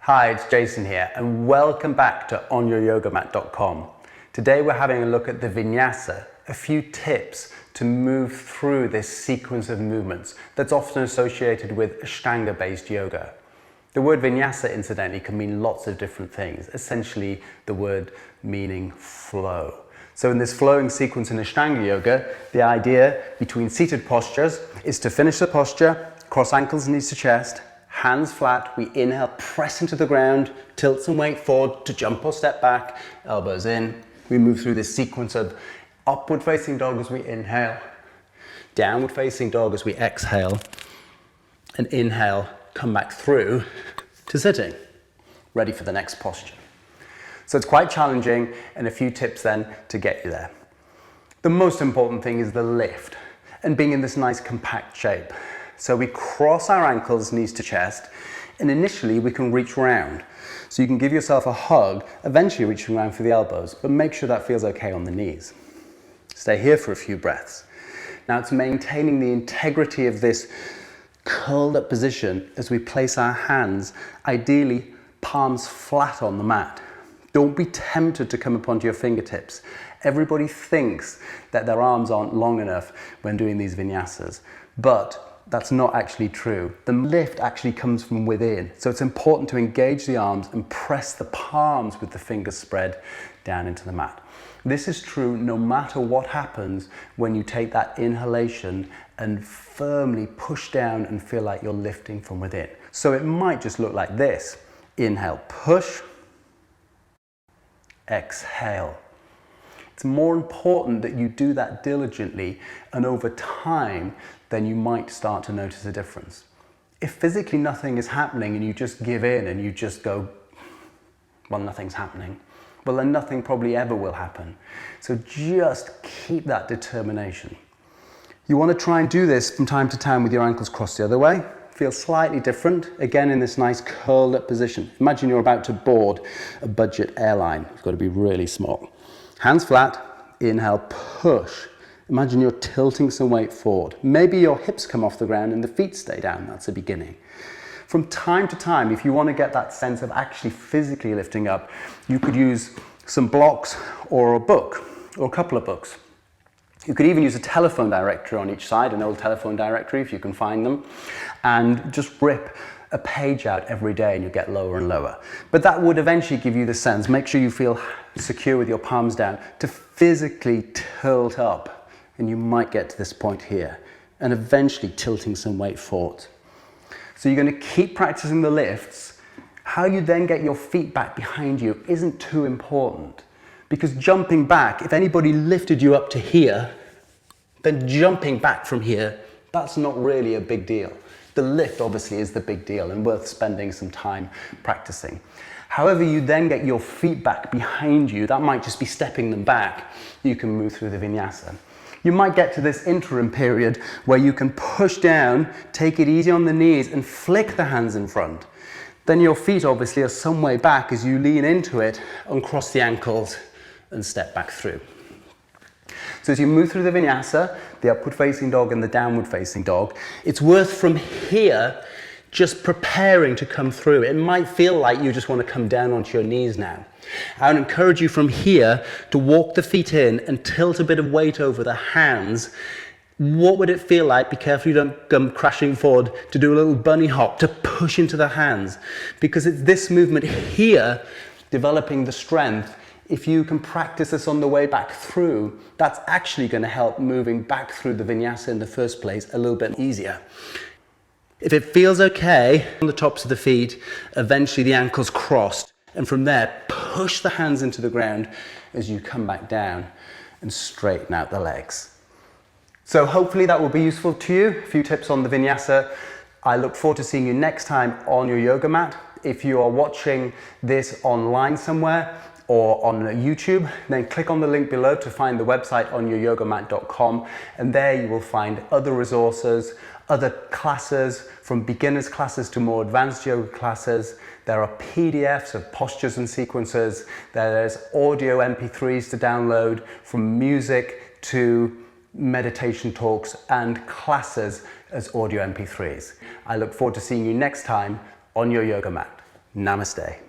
Hi, it's Jason here and welcome back to onyouryogamat.com. Today we're having a look at the Vinyasa, a few tips to move through this sequence of movements that's often associated with Ashtanga based yoga. The word Vinyasa incidentally can mean lots of different things, essentially the word meaning flow. So in this flowing sequence in Ashtanga yoga, the idea between seated postures is to finish the posture, cross ankles, knees to chest, hands flat, we inhale, press into the ground, tilt some weight forward to jump or step back, elbows in. We move through this sequence of upward facing dog as we inhale, downward facing dog as we exhale, and inhale, come back through to sitting, ready for the next posture. So it's quite challenging, and a few tips then to get you there. The most important thing is the lift and being in this nice compact shape. So we cross our ankles, knees to chest, and initially we can reach round. So you can give yourself a hug, eventually reaching around for the elbows, but make sure that feels okay on the knees. Stay here for a few breaths. Now it's maintaining the integrity of this curled up position as we place our hands, ideally palms flat on the mat. Don't be tempted to come up onto your fingertips. Everybody thinks that their arms aren't long enough when doing these vinyasas, but that's not actually true. The lift actually comes from within, so it's important to engage the arms and press the palms with the fingers spread down into the mat. This is true no matter what happens when you take that inhalation and firmly push down and feel like you're lifting from within. So it might just look like this. Inhale, push. Exhale. It's more important that you do that diligently and over time, then you might start to notice a difference. If physically nothing is happening and you just give in and you just go, well, nothing's happening, well, then nothing probably ever will happen. So just keep that determination. You want to try and do this from time to time with your ankles crossed the other way. Feel slightly different, again in this nice curled up position. Imagine you're about to board a budget airline. It's got to be really small. Hands flat, inhale, push. Imagine you're tilting some weight forward. Maybe your hips come off the ground and the feet stay down. That's the beginning. From time to time, if you want to get that sense of actually physically lifting up, you could use some blocks or a book or a couple of books. You could even use a telephone directory on each side, an old telephone directory if you can find them, and just rip a page out every day and you get lower and lower. But that would eventually give you the sense, make sure you feel secure with your palms down, to physically tilt up. And you might get to this point here, and eventually tilting some weight forward. So you're going to keep practicing the lifts. How you then get your feet back behind you isn't too important. Because jumping back, if anybody lifted you up to here, then jumping back from here, that's not really a big deal. The lift obviously is the big deal and worth spending some time practicing. However you then get your feet back behind you, that might just be stepping them back, you can move through the vinyasa. You might get to this interim period where you can push down, take it easy on the knees and flick the hands in front. Then your feet obviously are some way back as you lean into it, uncross the ankles and step back through. So as you move through the vinyasa, the upward facing dog and the downward facing dog, it's worth from here just preparing to come through. It might feel like you just want to come down onto your knees now. I would encourage you from here to walk the feet in and tilt a bit of weight over the hands. What would it feel like? Be careful you don't come crashing forward, to do a little bunny hop, to push into the hands. Because it's this movement here, developing the strength. If you can practice this on the way back through, that's actually going to help moving back through the vinyasa in the first place a little bit easier. If it feels okay on the tops of the feet, eventually the ankles crossed, and from there push the hands into the ground as you come back down and straighten out the legs. So hopefully that will be useful to you. A few tips on the vinyasa. I look forward to seeing you next time on your yoga mat. If you are watching this online somewhere or on YouTube, then click on the link below to find the website onyouryogamat.com, and there you will find other resources, other classes, from beginners classes to more advanced yoga classes. There are PDFs of postures and sequences. There's audio MP3s to download, from music to meditation talks and classes as audio MP3s. I look forward to seeing you next time on your yoga mat. Namaste.